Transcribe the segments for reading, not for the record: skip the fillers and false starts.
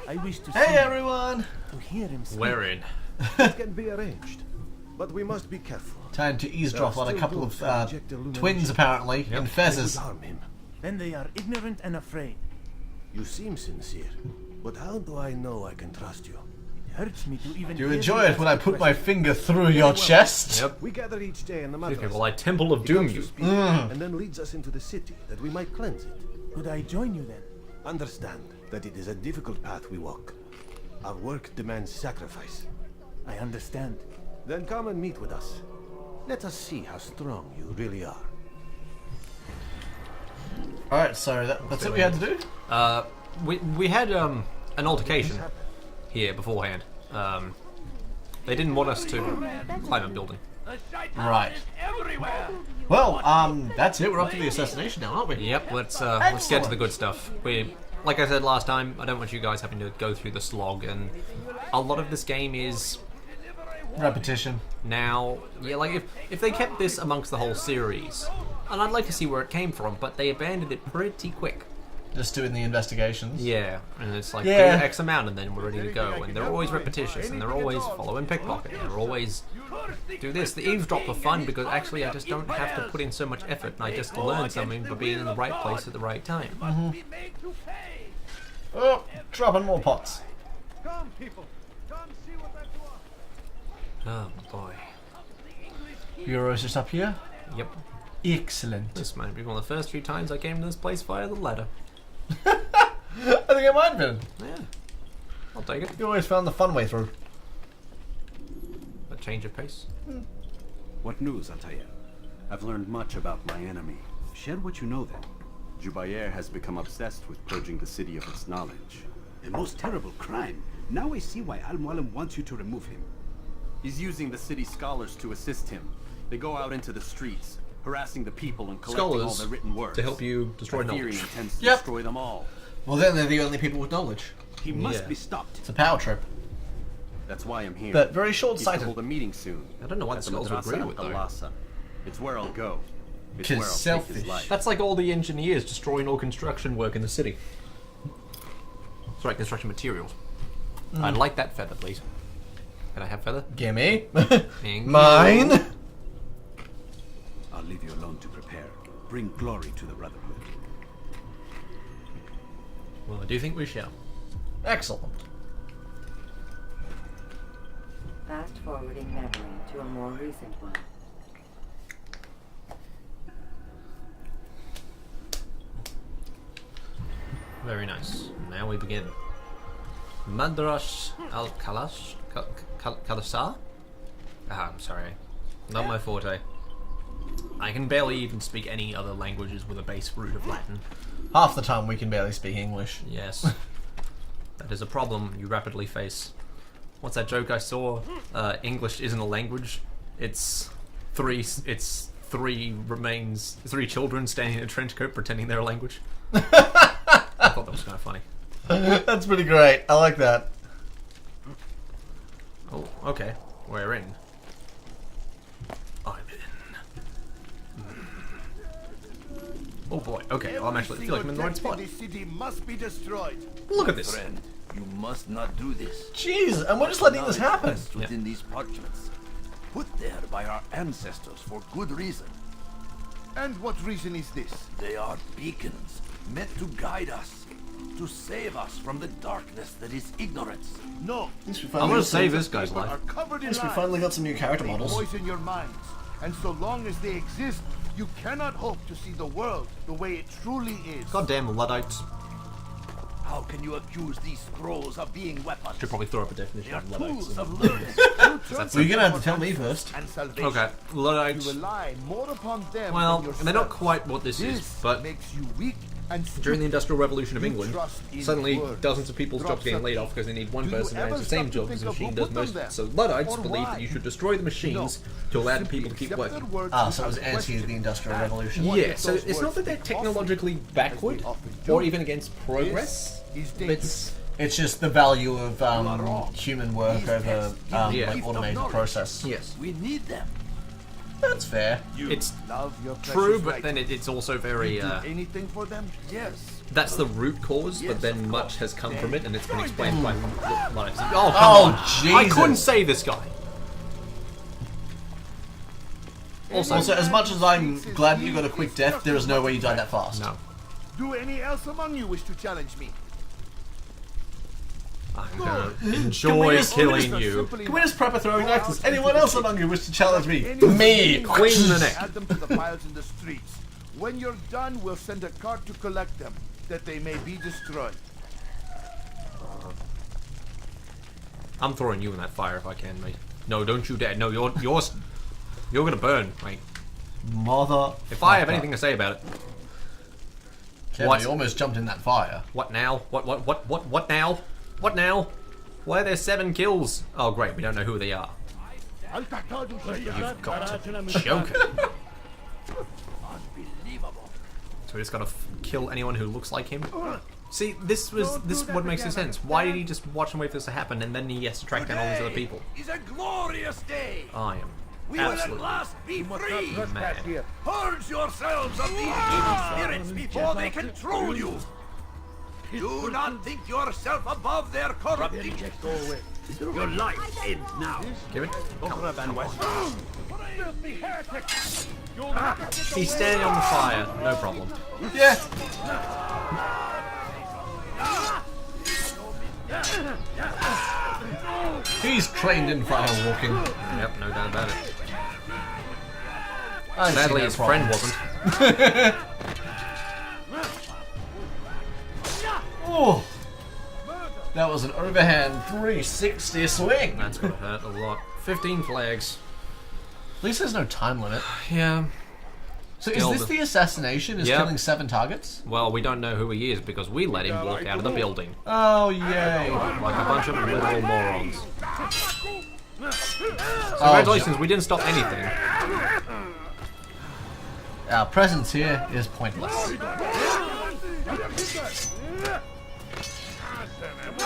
I wish to Hey see everyone! to hear him speak. We're in. It can be arranged, but we must be careful. Time to eavesdrop on a Still couple good of for project illumination. twins, apparently, in I would fezzes. harm him. Then they are ignorant and afraid. You seem sincere, but how do I know I can trust you? It hurts me to even. Do you hear enjoy them it when I ask put a my question. finger through your chest? Yep. We gather each day in the Okay, madrasa. well, I Temple of He Doom comes to you. speak, and then leads us into the city that we might cleanse it. Could I join you then? Understand that it is a difficult path we walk. Our work demands sacrifice. I understand. Then come and meet with us. Let us see how strong you really are. Alright, so that's it we had to do? We had an altercation here beforehand. They didn't want us to climb a building. Right. Well, that's it. We're up to the assassination now, aren't we? Yep, let's get to the good stuff. Like I said last time, I don't want you guys having to go through the slog, and a lot of this game is Repetition. now, yeah, like if they kept this amongst the whole series, and I'd like to see where it came from, but they abandoned it pretty quick. Just doing the investigations. Yeah, and it's like, Yeah. do X amount and then we're ready to go, and they're always repetitious, and they're always following pickpocket, and they're always do this. The eavesdrop are fun because actually I just don't have to put in so much effort, and I just learn something by being in the right place at the right time. Oh, dropping more pots. Come, people. Come see what I do. Oh boy. Bureau's just up here. Yep. Excellent. This might be one of the first few times I came to this place via the ladder. I think it might have been. Yeah. I'll take it. You always found the fun way through. A change of pace. What news, Altair? I've learned much about my enemy. Share what you know then. Jubayer has become obsessed with purging the city of its knowledge. A most terrible crime. Now I see why Al-Mualim wants you to remove him. He's using the city scholars to assist him. They go out into the streets, harassing the people and collecting all Scholars the written words. to help you destroy I fear knowledge. he intends to Yep. destroy them all. Well, then they're the only people with knowledge. He must Yeah. be stopped. It's a power trip. That's why I'm here. But very He's to short-sighted. hold a meeting soon. I don't know why the at scholars would agree Madrasa with, though. Al-Lhasa. It's where I'll go. It's 'Cause where I'll take selfish. his life. That's like all the engineers destroying all construction work in the city. Sorry, construction materials. I'd like that feather, please. Can I have feather? Gimme. Thank you. Mine. I'll leave you alone to prepare. Bring glory to the Brotherhood. Well, I do think we shall. Excellent. Fast forwarding memory to a more recent one. Very nice. Now we begin. Madras al-Kalash? Kalasar? Ah, I'm sorry. Not my forte. I can barely even speak any other languages with a base root of Latin. Half the time we can barely speak English. Yes. That is a problem you rapidly face. What's that joke I saw? English isn't a language. It's three children standing in a trench coat pretending they're a language. I thought that was kind of funny. That's pretty great. I like that. Oh, okay. We're in. I'm in. Oh boy. Okay. Well, I feel like I'm in the right spot. This city must be destroyed. Look at this. Friend, you must not do this. Jeez, and we're just letting this happen. Knowledge within these parchments, put there by our ancestors for good reason. And what reason is this? They are beacons meant to guide us, to save us from the darkness that is ignorance. No. I'm gonna save this guy's People life. are covered in Yes, we lies. finally got some new character They models. poison your minds. And so long as they exist, you cannot hope to see the world the way it truly is. Goddamn Luddites. How can you accuse these scrolls of being weapons? Should probably throw up a They definition are of Luddites. tools of learning. That's Well, you're gonna have to tell me first. And salvation. Okay, You Luddites. rely more upon them Well, than yourself. they're not quite what this is, This but makes you weak and during the stupid. Industrial Revolution of You England, trust in suddenly words. dozens of people's jobs Drops getting of laid ink. off because they need one Do you person who ever has the same stop to job because the think of who machine does put them most of there? it. So Luddites Or believe why? that you should destroy the machines to allow the people to keep Accept working. their words Ah, so it was without anti question. the Industrial Revolution. What Yeah, if so those it's not words that they're be technologically often, backward as they often do? or even against progress. Is It's dangerous. It's just the value of human work These over texts give the Yeah. like gift of automated knowledge. process. yes. We need them. That's fair. It's Love your true, precious but right. then it's also very. Do anything for them? Yes. That's the root cause, but then much has come from it, and it's been explained by lives. Oh, come Oh, on! I Jesus. couldn't save this guy. Also, as much as I'm glad you got a quick death, there is no way you died that fast. No, Do any else among you wish to challenge me? I'm gonna enjoy killing you. Can we just prep a throwing knife? Does anyone else among you wish to challenge me? Me! Clean the neck. Add them to the piles in the streets. When you're done, we'll send a cart to collect them, that they may be destroyed. I'm throwing you in that fire if I can, mate. No, don't you dare. No, you're gonna burn, mate. Mother. If I have anything to say about it. Kevin, What? you almost jumped in that fire. What now? What now? What now? Why are there 7 kills? Oh, great, we don't know who they are. You've got to joke it. Unbelievable. So we just gotta kill anyone who looks like him? See, this what makes sense. Why did he just watch and wait for this to happen, and then he has to track down all these other people? Is a glorious day. I am We will at absolutely last be free. mad. Purge Yourselves of these evil spirits before they control you. Do not think yourself above their corrupting. Your life ends now. Give it. He's standing on the fire, no problem. Yeah. He's trained in fire walking. Yep, no doubt about it. I see Sadly, no his problem. friend wasn't. Oh, that was an overhand 360 swing. That's gonna hurt a lot. 15 flags. At least there's no time limit. Yeah. So Still is this the- the assassination? Is Yep. killing 7 targets? Well, we don't know who he is because we let him walk out of the building. Oh, yay. Like a bunch of literal morons. Oh, Congratulations, we didn't stop anything. our presence here is pointless.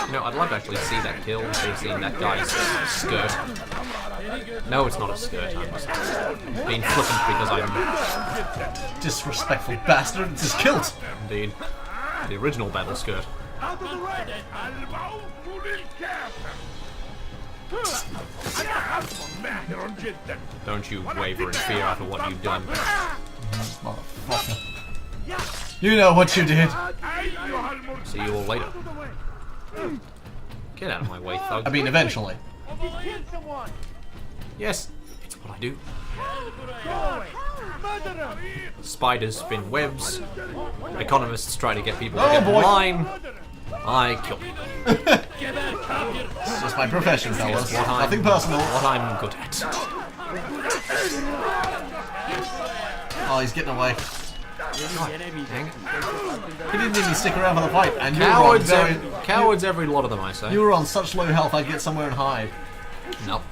You know, I'd love to actually see that kill. They've seen that guy's skirt. No, it's not a skirt. I'm just being flippant because I'm Disrespectful bastard. It's his kilt. indeed the original battle skirt. Don't you waver in fear after what you've done. Motherfucker. You know what you did. See you all later. Get out of my way, thug. I mean, eventually. Yes, it's what I do. Spiders spin webs. Economists try to get people to get in boy. line. I kill people. It's just my profession, fellas. What I'm- Nothing personal. What I'm good at. Oh, he's getting away. Dang it. He didn't even stick around for the fight. And Cowards, you were on cowards, every lot of them, I say. you were on such low health, I'd get somewhere and hide. Nope.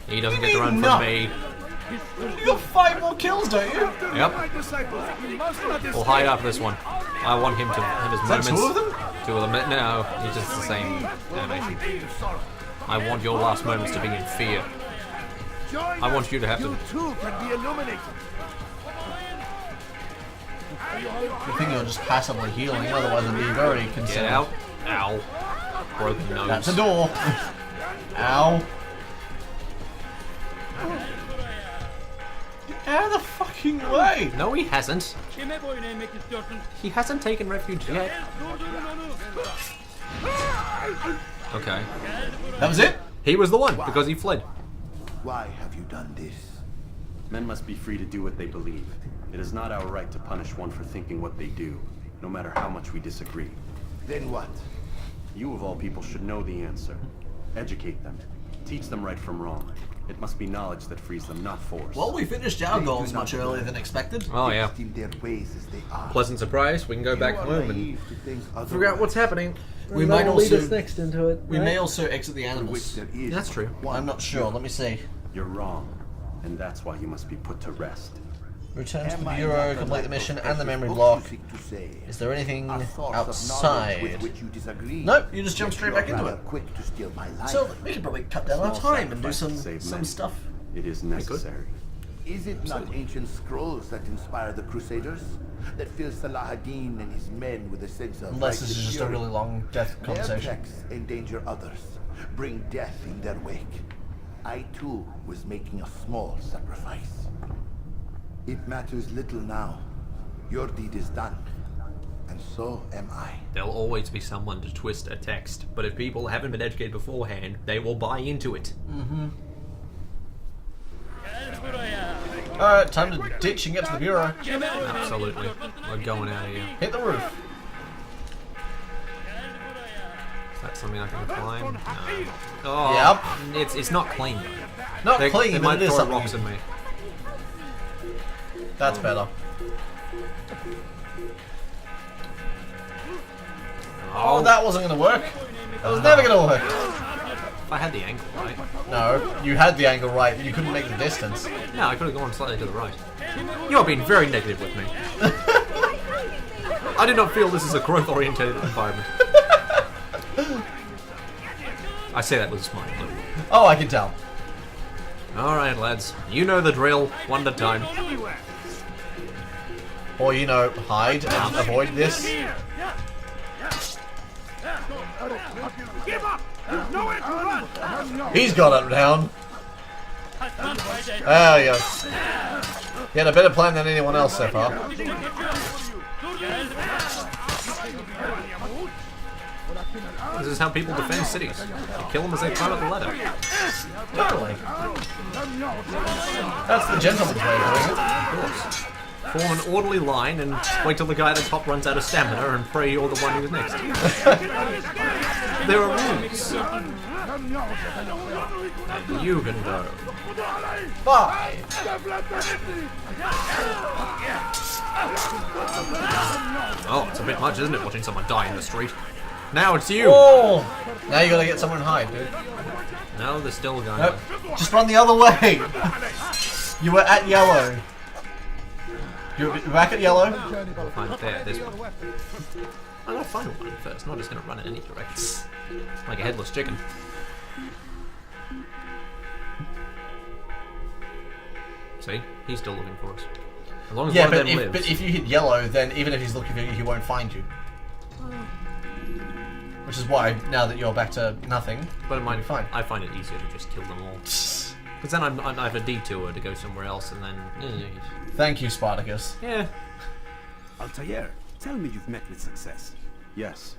He doesn't You get to run mean from no? me. You got 5 more kills, don't you? Yep. We'll hide after this one. I want him to have his Is that moments. 2 of them? 2 of them. No, he's just the same animation. I want your last moments to be in fear. I want you to have to. You too can be illuminated. You think you're just passively healing, otherwise I'd be very Get concerned. out. Ow. Broken nose. That's a door. Ow. Get out of the fucking way! No, he hasn't. He hasn't taken refuge yet. Okay. That was it? He was the one because he fled. Why have you done this? Men must be free to do what they believe. It is not our right to punish one for thinking what they do, no matter how much we disagree. Then what? You of all people should know the answer. Educate them. Teach them right from wrong. It must be knowledge that frees them, not force. Well, we finished our goals much earlier than expected. Oh yeah. Esteem their ways as they are. Pleasant surprise. We can go back You are home and naive to think figure out what's otherwise. happening. We might also next into it. we may also exit the For which animals. there is That's true. I'm not sure. Let me see. You're wrong, and that's why you must be put to rest. Return to Am the I bureau, not complete the like mission those and the precious memory books block. you seek to say? Is there anything A source of knowledge with outside? which you disagree. Nope, you just jump Yet straight you're back into rather it. quick to steal my life. So we could probably cut down our Small time and do sacrifice to save some many. stuff. It is necessary. Is it not ancient scrolls that inspire the Crusaders? That fill Salah ad-Din and his men with a sense of Unless this is righteous just a fury? really long death Their conversation. texts endanger others, bring death in their wake. I too was making a small sacrifice. It matters little now. Your deed is done, and so am I. There'll always be someone to twist a text, but if people haven't been educated beforehand, they will buy into it. Alright, time to ditch and get to the bureau. Absolutely. We're going out of here. Hit the roof. Is that something I can climb? No. Oh, Yep. It's not clean though. Not They clean, but might it is throw something. rocks at me. That's better. Oh, that wasn't going to work. That was never going to work. If I had the angle right. No, you had the angle right, but you couldn't make the distance. No, I could have gone slightly to the right. You are being very negative with me. I did not feel this is a growth-oriented environment. I say that with a smile. Oh, I can tell. Alright, lads. You know the drill. One at a time. Or, you know, hide and avoid this. Give up! There's nowhere to run! He's got it down. There you go. He had a better plan than anyone else so far. This is how people defend cities. You kill them as they climb up the ladder. Totally. That's the gentleman's way of doing it. Of course. Form an orderly line and wait till the guy at the top runs out of stamina and pray you're the one who's next. There are rules. And you can go. Bye. Oh, it's a bit much, isn't it, watching someone die in the street? Now it's you! Oh! Now you gotta get someone and hide, dude. No, they're still going. Nope. Just run the other way. You were at yellow. You're back at yellow. Find there, this one. I'm gonna find one first, not just gonna run in any direction. Like a headless chicken. See? He's still looking for us. As long as Yeah, one of but them if, lives. but if you hit yellow, then even if he's looking for you, he won't find you. Which is why, now that you're back to nothing, But it might be fine. I find it easier to just kill them all. Because then I have a detour to go somewhere else, and then Thank you, Spartacus. yeah. Altair, tell me you've met with success. Yes.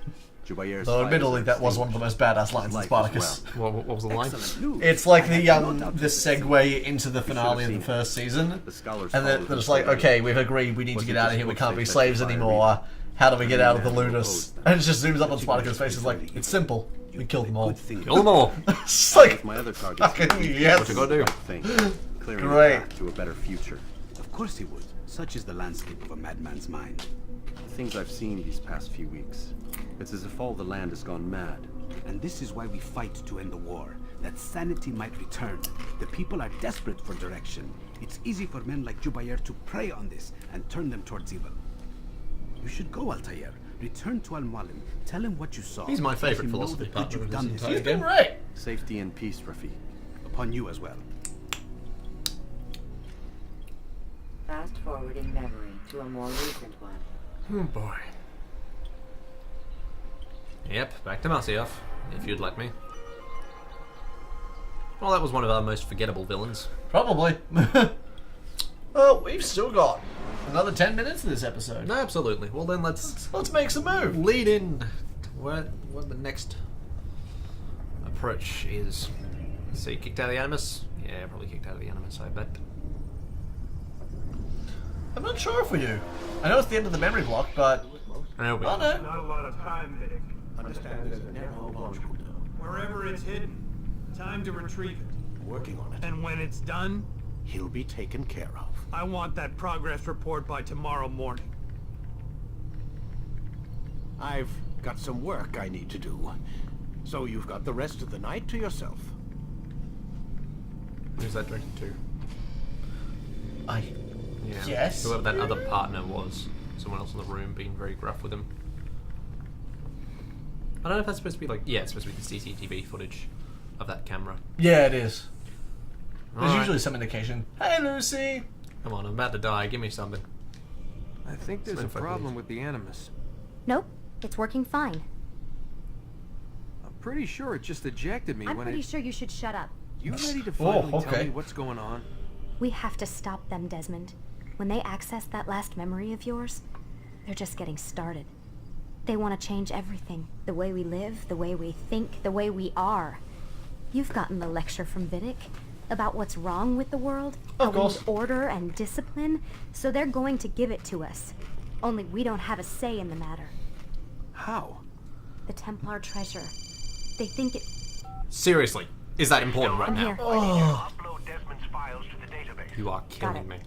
Jubair's Though fires admittedly, are that was one of the most badass lines in Life as Spartacus. well. What was the line? Excellent news. It's like I had the no doubt the segue into the finale of the first season, The scholars and then followed it's the like, story. okay, we've agreed we need to get out of here. We can't be slaves anymore. How do we get out of the ludus? And it just zooms up on Spartacus' face. It's like, it's simple. We killed them all. Good thing. Kill them all. It's like, My other targets. fucking yes. What you gotta do? Thing. Clearing Great. the path to a better future. Of course he would. Such is the landscape of a madman's mind. The things I've seen these past few weeks. It's as if all the land has gone mad. And this is why we fight to end the war. That sanity might return. The people are desperate for direction. It's easy for men like Jubair to prey on this and turn them towards evil. You should go, Altair. Return to Al-Mualim. Tell him what you saw. He's my Let favourite him know philosophy the good partner you've of this done this entire year. He's been great. Safety and peace, Rafi. Upon you as well. Fast forwarding memory to a more recent one. Oh boy. Yep, back to Masyaf, if you'd like me. Well, that was one of our most forgettable villains. Probably. Well, we've still got another 10 minutes of this episode. No, absolutely. Well, then let's Let's make some move. lead in to what the next approach is. See, kicked out of the Animus? Yeah, probably kicked out of the Animus, I bet. I'm not sure if we do. I know it's the end of the memory block, but No, we oh no. Not a lot of time, Vic. Understand there's a narrow launch window. Wherever it's hidden, time to retrieve it. Working on it. And when it's done, He'll be taken care of. I want that progress report by tomorrow morning. I've got some work I need to do. So you've got the rest of the night to yourself. Who's that directed to? I Yeah. Yes. Whoever that other partner was. Someone else in the room being very gruff with him. I don't know if that's supposed to be like... Yeah, it's supposed to be the CCTV footage of that camera. Yeah, it is. There's Alright. usually some indication. Hey, Lucy! Come on, I'm about to die. Give me something. I think there's a Info, problem please. with the Animus. Nope, it's working fine. I'm pretty sure it just ejected me I'm when pretty it... sure you should shut up. You ready to finally tell okay. me what's going on? We have to stop them, Desmond. When they access that last memory of yours, they're just getting started. They want to change everything. The way we live, the way we think, the way we are. You've gotten the lecture from Vidic about what's wrong with the world, Of how we course. need order and discipline, so they're going to give it to us. Only we don't have a say in the matter. How? The Templar treasure. They think it... Seriously, is that important right I'm now? here. Upload Desmond's files to the database. You are killing it. me.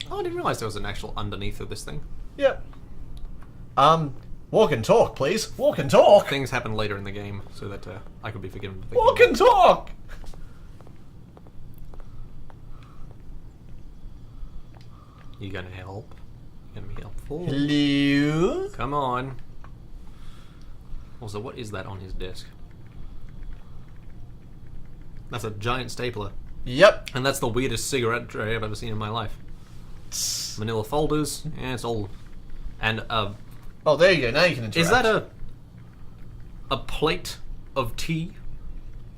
Oh, I didn't realize there was an actual underneath of this thing. Yep. Walk and talk, please. Walk and talk! Things happen later in the game, so that I could be forgiven. For Walk and talk! You gonna help? You gonna be helpful? Hello? Come on. Also, what is that on his desk? That's a giant stapler. Yep. And that's the weirdest cigarette tray I've ever seen in my life. Manila folders. Yeah, it's all... And, Oh, there you go. Now you can interact. is that a plate of tea?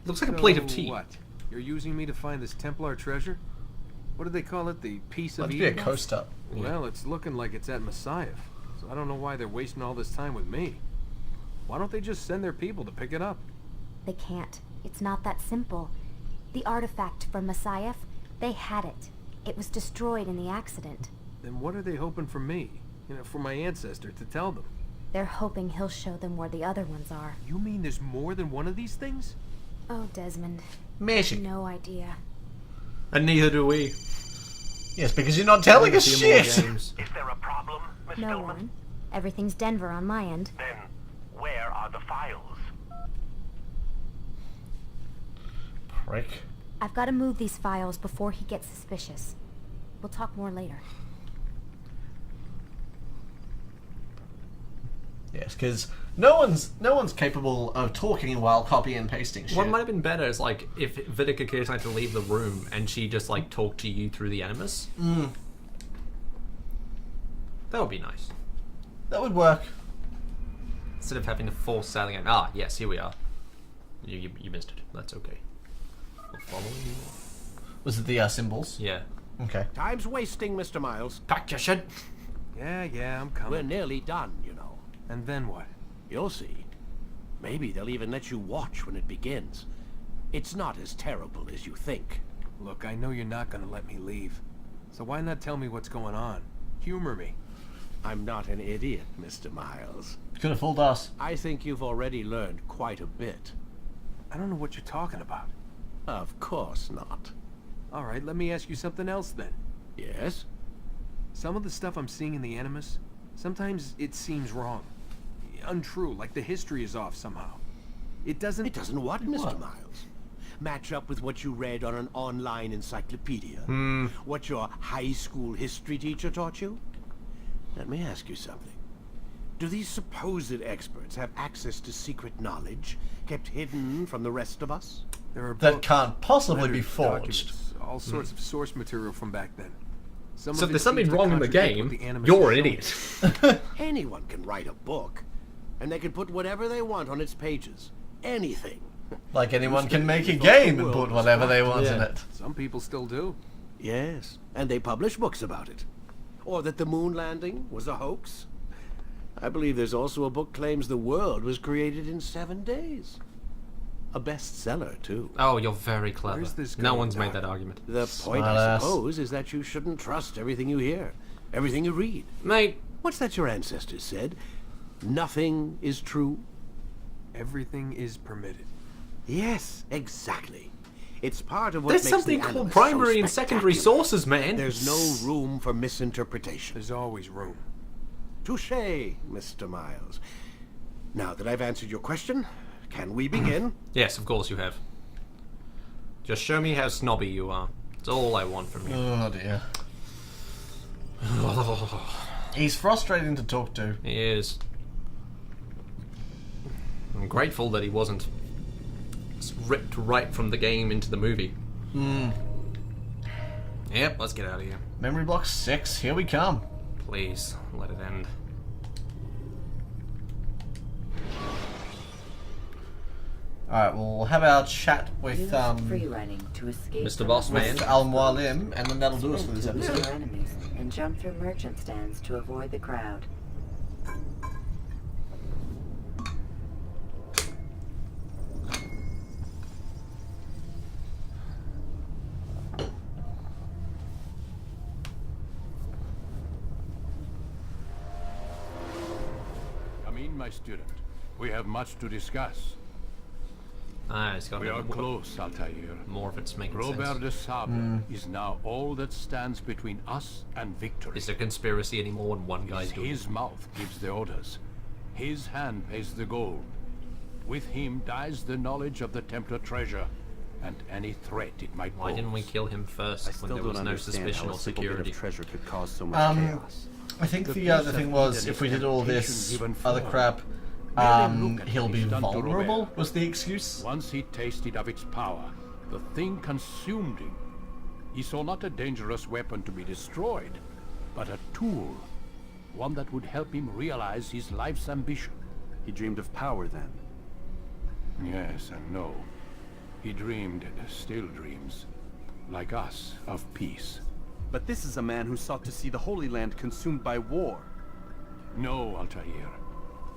Looks like a plate of So tea. What? You're using me to find this Templar treasure? What do they call it? The piece of Must be a Eden? coaster. Well, it's looking like it's at Messiah, so I don't know why they're wasting all this time with me. Why don't they just send their people to pick it up? They can't. It's not that simple. The artifact from Messiah, they had it. It was destroyed in the accident. Then what are they hoping from me? You know, for my ancestor to tell them? They're hoping he'll show them where the other ones are. You mean there's more than one of these things? Oh, Desmond. Magic. No idea. And neither do we. Yes, because you're not telling us A few more shit! games. Is there a problem, Miss No, Stillman? Warren. Everything's Denver on my end. Then, where are the files? Prick. I've got to move these files before he gets suspicious. We'll talk more later. Yes, because no one's capable of talking while copy and pasting shit. What might have been better is like if Vidic occasionally had to leave the room and she just like talked to you through the Animus. That would be nice. That would work. Instead of having to force Sally in. Ah, yes, here we are. You missed it. That's okay. We'll follow you. Was it the symbols? Yeah. Okay. Time's wasting, Mr. Miles. Pack your shit. Yeah, I'm coming. We're nearly done, you know. And then what? You'll see. Maybe they'll even let you watch when it begins. It's not as terrible as you think. Look, I know you're not gonna let me leave. So why not tell me what's going on? Humor me. I'm not an idiot, Mr. Miles. Could have fooled us. I think you've already learned quite a bit. I don't know what you're talking about. Of course not. All right, let me ask you something else then. Yes? Some of the stuff I'm seeing in the Animus, sometimes it seems wrong. Untrue, like the history is off somehow. It doesn't... It doesn't what, Mr. Miles? Match up with what you read on an online encyclopedia? What your high school history teacher taught you? Let me ask you something. Do these supposed experts have access to secret knowledge kept hidden from the rest of us? There are That books, can't possibly be letters, forged. documents, all sorts of source material from back then. Some So of if it there's something seems to wrong in the contradict game, what the Animus you're is an showing. idiot. Anyone can write a book, and they can put whatever they want on its pages. Anything. Like anyone can make a Thought the game and world put was whatever they flat. want in Yeah. it. Some people still do. Yes, and they publish books about it. Or that the moon landing was a hoax. I believe there's also a book claims the world was created in 7 days. A bestseller, too. Oh, you're very clever. Where's this No going, one's made Doc? that argument. The point, Smart I ass. suppose, is that you shouldn't trust everything you hear, everything you read. Mate, What's that your ancestors said? Nothing is true? Everything is permitted. Yes, exactly. It's part of what there's makes something the called Animus primary so and secondary spectacular. sources, man. There's no room for misinterpretation. There's always room. Touché, Mr. Miles. Now that I've answered your question, can we begin? Yes, of course you have. Just show me how snobby you are. That's all I want from you. Oh dear. He's frustrating to talk to. He is. I'm grateful that he wasn't ripped right from the game into the movie. Yep, let's get out of here. Memory block 6, here we come. Please, let it end. Alright, we'll have our chat with Use free running to escape Mr. from Boss the Man. with Al Mualim, and then that'll do us for sprint this to lose episode. your enemies and jump through merchant stands to avoid the crowd. Come in, my student. We have much to discuss. Ah, it's got We are close, Altair. more of it's making Robert sense. de Sable is now all that stands between us and victory. Is there conspiracy anymore when one guy's doing it? His mouth gives the orders. His hand pays the gold. With him dies the knowledge of the Templar treasure and any threat it might pose. Why didn't we kill him first I when still there don't was no understand suspicion how or a simple bit security? of treasure could cause so much chaos. I think The the piece thing of was, Eden if we is did all temptation this given other forth. crap, Merely look at he'll what be he's done to vulnerable, Robert. was the excuse. Once he tasted of its power, the thing consumed him. He saw not a dangerous weapon to be destroyed, but a tool. One that would help him realize his life's ambition. He dreamed of power then. Yes and no. He dreamed, still dreams, like us, of peace. But this is a man who sought to see the Holy Land consumed by war. No, Altair.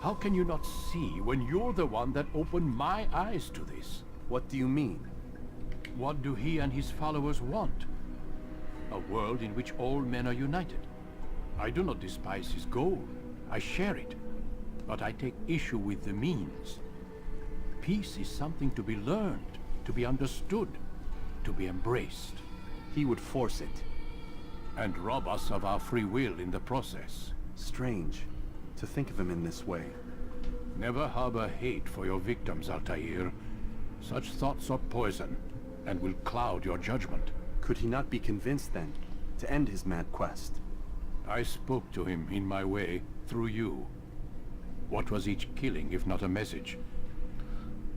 How can you not see when you're the one that opened my eyes to this? What do you mean? What do he and his followers want? A world in which all men are united. I do not despise his goal. I share it. But I take issue with the means. Peace is something to be learned, to be understood, to be embraced. He would force it. And rob us of our free will in the process. Strange to think of him in this way. Never harbor hate for your victims, Altair. Such thoughts are poison, and will cloud your judgment. Could he not be convinced then to end his mad quest? I spoke to him in my way, through you. What was each killing if not a message?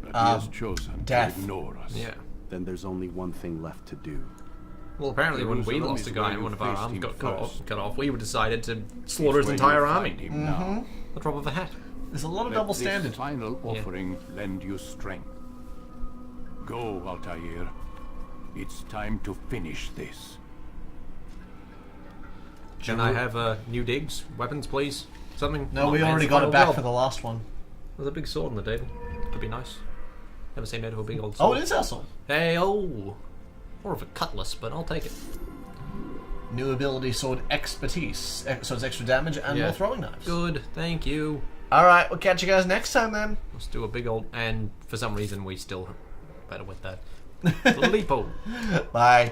But he has chosen death. to ignore us. Yeah. Then there's only one thing left to do. Well, apparently when we Jerusalem lost a is guy where and you one of our faced arms him got first. cut off, we decided to slaughter his Where entire you army. find him now. The drop of a hat. There's a lot of Let double this standard. final offering lend you strength. Go, Altair. It's time to finish this. Can I have new digs? Weapons, please? Something? No, Come on, we man, already it's got final it back job. for the last one. There's a big sword on the table. Could be nice. Never seen that of a big old Oh, sword. it is our sword. Hey, oh! More of a cutlass, but I'll take it. New ability sword expertise. So it's extra damage and more throwing knives. Good, thank you. Alright, we'll catch you guys next time then. Let's do a big old... And for some reason we still better with that. Leapo. Bye.